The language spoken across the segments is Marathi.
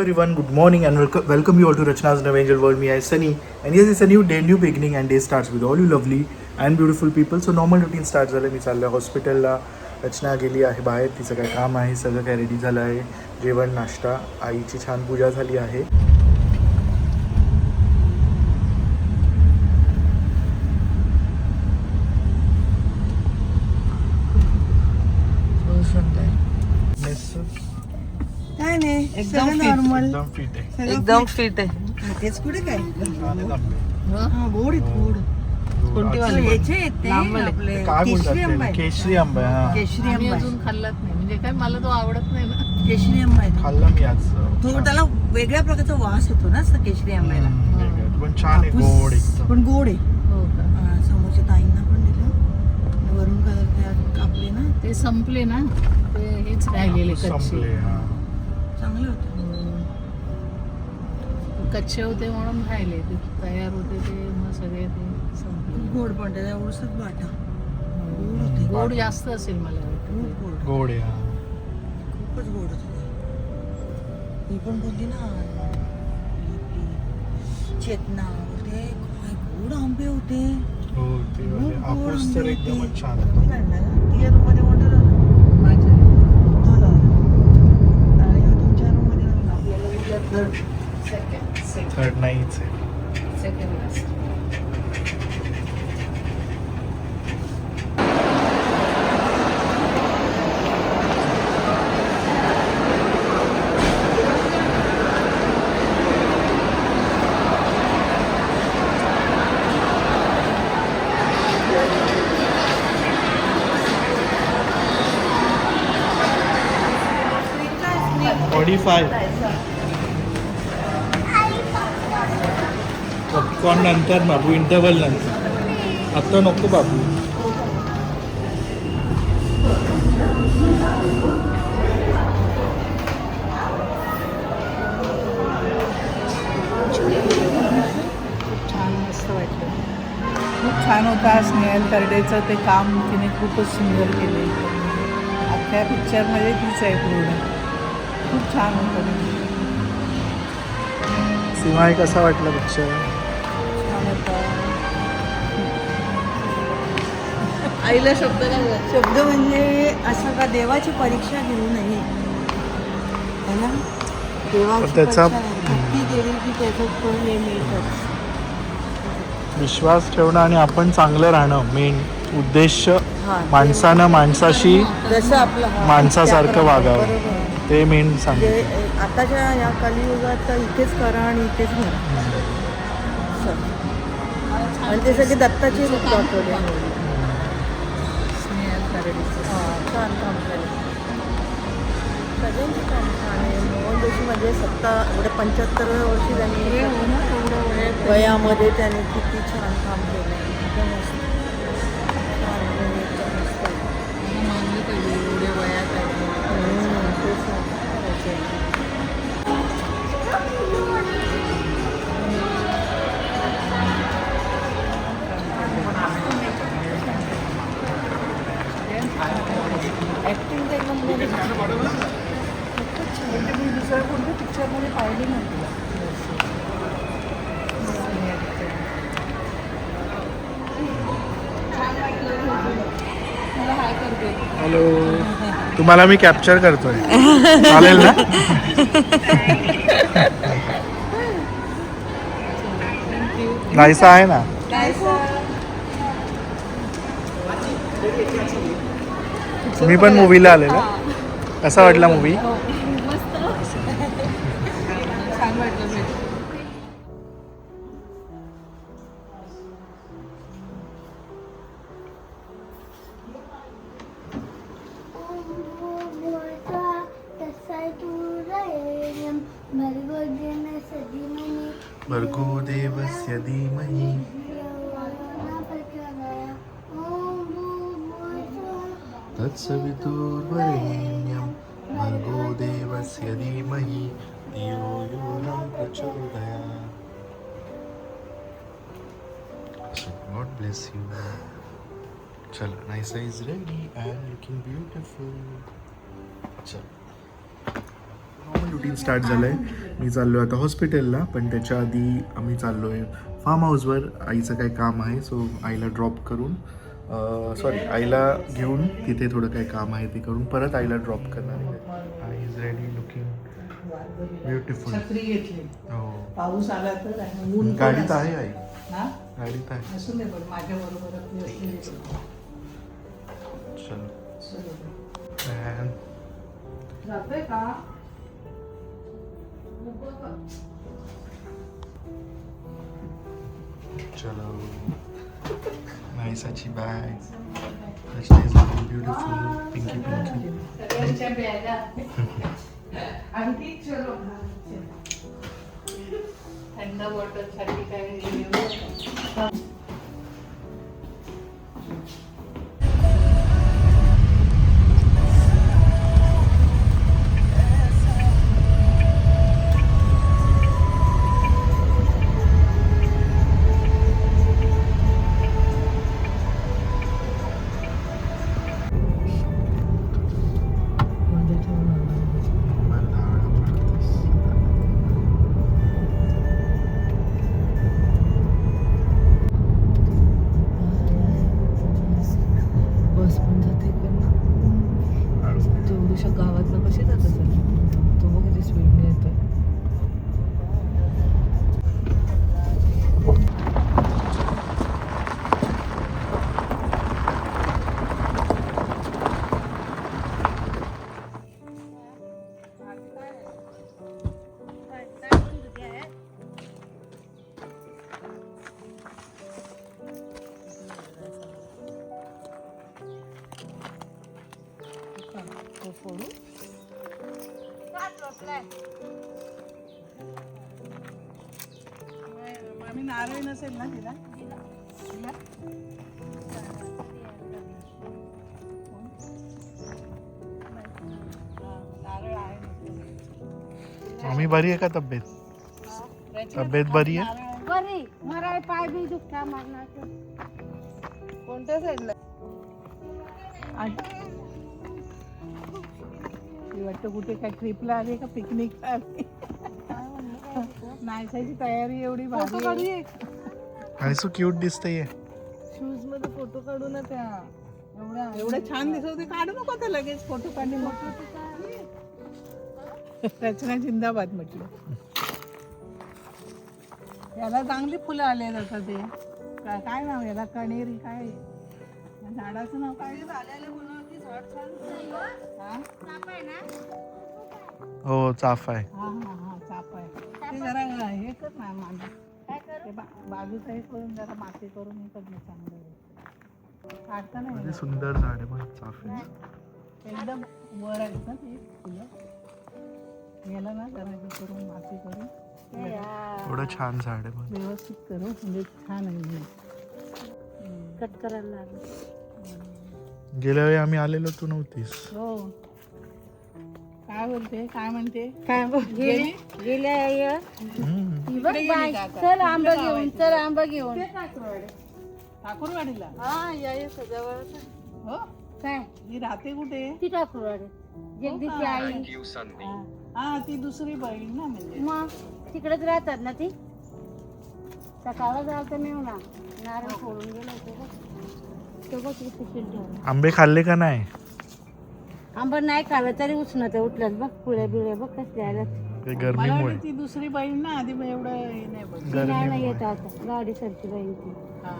everyone, good morning and welcome you all to Rachna's New Angel World. Me, I Sunny, and yes, it's a new day, new beginning, and day starts with all you lovely and beautiful people. So normal routine starts झालं. मी चाललं हॉस्पिटलला. रचना गेली आहे बाहेर, तिचं काय काम आहे, सगळं काय रेडी झालं आहे. जेवण नाश्ता, आईची छान पूजा झाली आहे. काय नाही एकदम सगळं fit. नॉर्मल एकदम फिट आहे. एकदम फिट आहे. तेच कुठे काय आणि हा गोड आहेत, गोड कोणती वाली? ह्याचे आहेत ते लांबले. आपले काय बोलतात केशरी आंबा ते? आहे. केशरी आंबा आहे, हा. केशरी आम्ही आंबा अजून आहे. खाल्लाच नाही, म्हणजे काय मला तो आवडत नाही ना. केशरी आंबा आहे खाल्ला मी आज. तो त्याला वेगळ्या प्रकारचा वास येतो ना असं केशरी आंब्याला पण छान आहे, गोड एकदम. पण गोड आहे हो का? हा, समोरच्या ताईंना पण दिलं आणि वरून कापले ना ते संपले ना, ते हेच राहिलेले कच्चे. संपले, हा. चांगले होते. कच्चे होते म्हणून राहिले, ते तयार होते ते मग सगळे ते संपले. गोड पण त्याच्या एवढंच बाटा गोड होते. गोड जास्त असेल मला वाटतं. खूप गोड, गोड आहे, हा. खूपच गोड होते. ही पण बोलली ना आपली चेतना, बोलते काय गोड आंबे होते. हो, ते वाले. खूप गोड हापूस तर आंबे एकदमच होते. छान किती काढला का? ती या रूममध्ये order माझ्या झालं. आणि या तुमच्या रूममध्ये आपल्याला थर्ड नाहीच आहे. सेकंड पॉपकॉर्न नंतर बाबू, इंटरवल नंतर. आता नको बाबू. छान मस्त वाटतं. खूप छान होता स्नेहल तरडेचं ते काम तिने खूपच सुंदर केले. अख्ख्या पिक्चरमध्ये तीच आहे पूर्ण. खूप छान होतं. सिंहा कसा वाटला पिक्चर? छान होतं. आईला शब्द शब्द म्हणजे असं का देवाची परीक्षा घेऊ नये है ना. देवाची पण त्याचा- परीक्षा नाही. भक्ती केली की त्याचं फळ हे मिळतंच. विश्वास ठेवणं आणि आपण चांगलं राहणं मेन उद्देश. हा, माणसानं माणसाशी जसं आपलं हा, माणसासारखं त्याप्रमाणे. वागावं. बरोबर. ते मेन म्हणजे सांगितलं. आताच्या या कलियुगात तर इथेच करा आणि इथेच म्हणा असं. आणि ते सगळे दत्ताचे रूप दाखवले. स्नेहल तरडेचं. हा, छान काम केलं. सगळ्यांचे काम छान आहे. मोहन जोशी म्हणजे 75 वर्षी त्यांनी वयामध्ये त्याने किती छान काम केलं. एकदम मस्त. छान आहे, एकदम मस्त आहे. मला मानलं पाहिजे एवढ्या वयात आहे. तेच ना. ॲक्टिंग तर एकदम बरी झाली. खूपच छान. मी दुसऱ्या कोणत्या पिक्चरमध्ये पाहिली नव्हती. मला हाय करते. हॅलो, तुम्हाला मी कॅप्चर करतोय, चालेल ना? नाहीसा आहे ना. मी पण मूवीला आलेलो. कसा वाटला मूवी? छान वाटलं भेट. भर्गो देवस्य धीमहि तत्सवितुर्वरेण्यं भर्गो देवस्य धीमहि धियो यो न प्रचोदयात्. So God bless you. चलो, Naisa is ready and looking beautiful. चलो. रुटीन स्टार्ट झालं आहे. मी चाललो आहे आता हॉस्पिटलला, पण त्याच्या आधी आम्ही चाललो आहे फार्म हाऊसवर. आईचं काही काम आहे, सो आईला ड्रॉप करून आईला घेऊन तिथे थोडं काही काम आहे ते करून परत आईला ड्रॉप करणार आहे. I is ready, looking beautiful. छत्री घेतली, हो, पाऊस आला तर आणि ऊन पण गाडीत असतं. आहे आई, हा गाडीत आहे. असू दे, पण माझ्या बरोबर चलो. जातोय का? चलो. नाईसाची bag. Rachna is looking beautiful, Pinky Pinky. सगळ्यांच्या बॅगा आणखी चलो. थंड बॉटलसाठी काही घेऊ. बस पण जाते पण तेवढ्याशा गावातनं कशी जातात तो बघ किती स्पीडने येतोय. मामी नारळ नसेल ना तिला? तिला? हा, नारळ आहे. मम्मी बरी आहे का तब्येत? तब्येत बरी आहे? बरी मराय पाय बी दुखता मरणाचं. कोणत्या साईडला? वाटतं कुठे काय ट्रिपला आली का पिकनिकला आली? नाचायची तयारी एवढी भारी आहे. आणि सो क्यूट दिसतंय. शूज मध्ये फोटो काढू ना त्या. एवढं छान दिसत होते. काढू नको आता लगेच फोटो काढले. रचना जिंदाबाद म्हटलं. याला चांगली फुलं आले आता ते काय नाव याला? कणेरी काय झाडाचं नाव काय? हा? हो, चाफा आहे. हा हा हा चाफा आहे. ते जरा हे कर ना मांडा. ते बाजूचं हे करून जरा माती करून हे कर ना चांगलं. काढता नाही म्हणजे सुंदर झाड आहे बघ, चाफे. एकदम वर आहेत ना ते फुलं. याला ना जरा हे करून माती करून एवढं छान झाड आहे बघ. व्यवस्थित करू म्हणजे छान आहे. कट करायला लागेल. गेल्या वेळी आम्ही आलेलो, तू नव्हतीस. हो. काय बोलते? काय म्हणते? काय गेली? गेल्या हम्म. बघ बाय, चल आंबा घेऊन, चल आंबा घेऊन. ठाकूरवाडीला? हा या सजावळ. हो. काय ही राहते कुठे? ती ठाकूरवाडी जगदीशची आई. हा ती दुसरी बहीण ना म्हणजे. मग तिकडेच राहतात ना ती. सकाळला जायचं मी ना नारळ फोडून गेलो होतो. तो बघ किती ठेवलं. आंबे खाल्ले का नाही? आंबा नाही खाल्लं तरी उष्णता उठल्यात बघ. पुळ्या बिळ्या बघ कसल्या आल्यात. ते मला गरमीमुळे. वाटतं ती दुसरी बहीण ना आधी एवढं हे नाही बघ. ती नाही ना गरमीमुळे. येत आता. गाडी सरची बाई ती हा.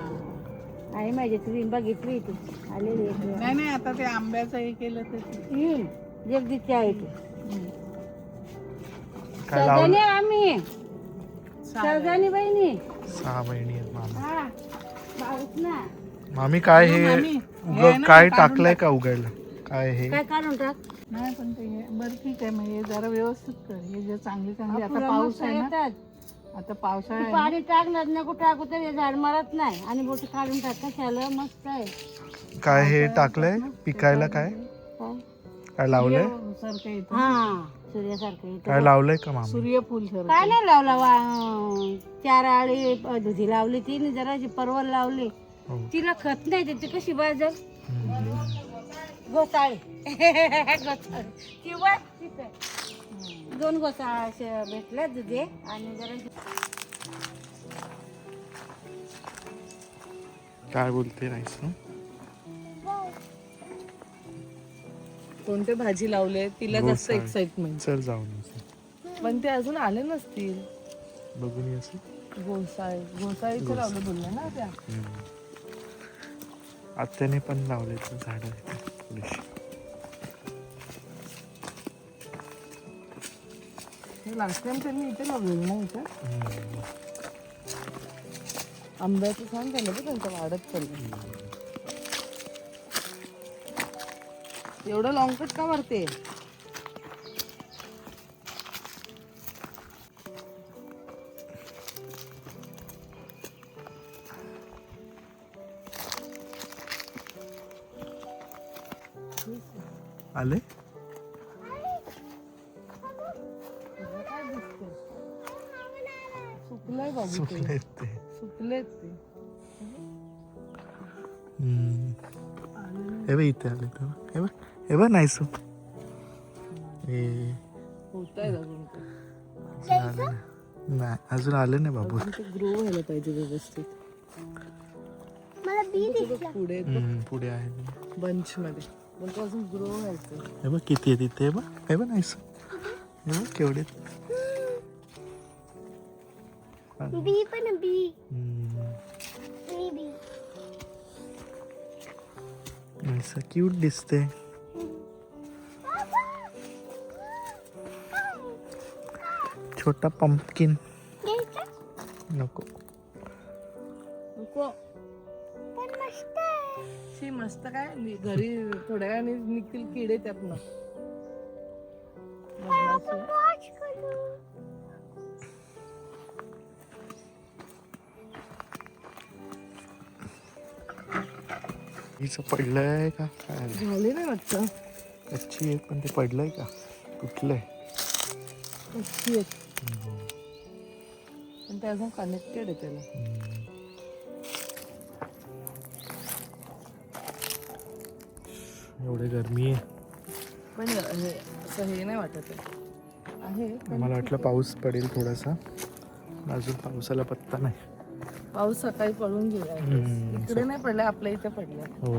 आई माझी ती बघितली ती आलेली एक वेळ. नाही नाही आता ते आंब्याचं हे केलं तर ते. येईल जगदीशची आई ती. काय सर्जानी लावलं? आम्ही सर्जानी बहिणी. 6 बहिणी आहेत मामी. हा बावीस ना. मामी काय हे मामी, हे आहे ना, काय काढून टाकलंय का उगायला? काय हे? काय काढून टाक. नाही पण ते बरं ठीक आहे म्हणजे जरा व्यवस्थित कर. हे जे चांगली चांगली आता पुढं पाऊस मस्त आहे ना. येतात. आता पावसाळा आहे ना. पाणी टाकणार नको टाकू तर हे झाड मरत नाही. आणि बोटी काढून टाक कशाला मस्त आहे. काय हे टाकलंय पिकायला? काय काय काय लावलंय? सारखं येतं. हा सूर्यासारखं येतं. काय लावलंय का मामी? सूर्यफूल सारखं. काय नाही लावला 4 आळी दुधी लावली. ती जराची परवल लावली. हो. तिला खत नाही देते कशी बाजल हम्म. घोसाळी. घोसाळी ती बघ तिथे. 2 घोसा भेटले दुधे आणि जरा काय बोलते राईस ना? कोणते भाजी लावले तिला जास्त घोसाळे. एक्साइटमेंट. चल जाऊन येऊ. पण ते अजून आले नसतील. बघून ये असं. घोसाळीचं लावलं बोलले ना त्या. आत्याने पण लावले झाडं थोडीशी. लास्ट टाइम त्यांनी इथे लावलेलं ना इथे. आंब्याचं छान झालं बघ त्यांचं वाढत चाललं. एवढं लॉंग कट का मारते? आले सुकलंय बाबू ते. सुकलेत ते. सुकलेत ते. हे बघ इथे आले तर हे बघ नाही सो होत आहे अजून ते. नाही अजून आले नाही बाबू. अजून ते ग्रो व्हायला पाहिजे व्यवस्थित. पुढे पुढे आहे बंच मध्ये पण तो अजून ग्रो व्हायचं. हे बघ किती आहे तिथे. हे बघ नाही सो हे बघ केवढे बी पण बी असं क्यूट दिसते. छोटा पंपकिन नको. शी मस्त काय घरी थोड्या वेळाने निघतील किडे त्यातनं. हिचं पडलंय का काय झाले नाही वाटतं. कच्ची आहे पण ते पडलंय का तुटलंय. कच्ची आहेत. पण ते अजून कनेक्टेड आहे त्याला. एवढे गरमी आहे. पण असं हे नाही वाटत आहे. पण मला वाटलं पाऊस पडेल थोडासा. अजून पावसाला पत्ता नाही. पाऊस सकाळी पडून गेला. इकडे नाही पडला आपल्या इथे पडला. हो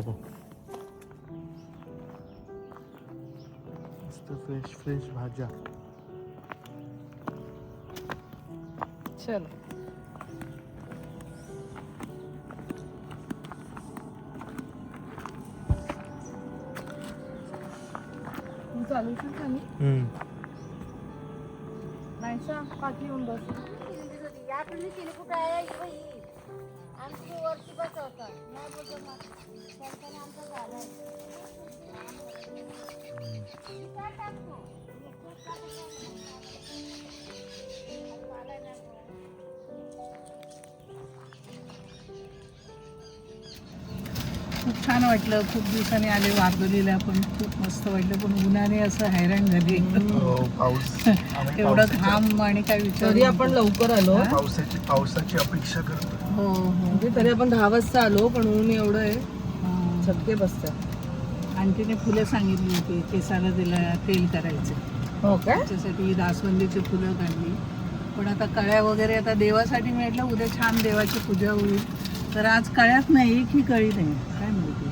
मस्त फ्रेश फ्रेश भाज्या. चल चालू नाही पाठी येऊन बस. यातून तिने कुठे आहे आमची वरती बसवतात नाही बोलतो त्यांच्याने आमचं झालं खूप छान वाटलं. खूप दिवसांनी आले वारदोलीला पण खूप मस्त वाटलं. पण उन्हाने असं हैराण झाली. पाऊस एवढं घाम आणि काय विचार. तरी आपण लवकर आलो. पावसाची अपेक्षा करतो. हो हो म्हणजे तरी आपण 10 वाजता आलो पण ऊन एवढं आहे झटके बसतात. आणखीने फुलं सांगितली होती केसाला तिला तेल करायचं. हो काय? त्याच्यासाठी जास्वंदीची फुलं काढली. पण आता कळ्या वगैरे आता देवासाठी म्हटलं उद्या छान देवाची पूजा होईल. तर आज कळ्याच नाही की कळी नाही काय माहिती.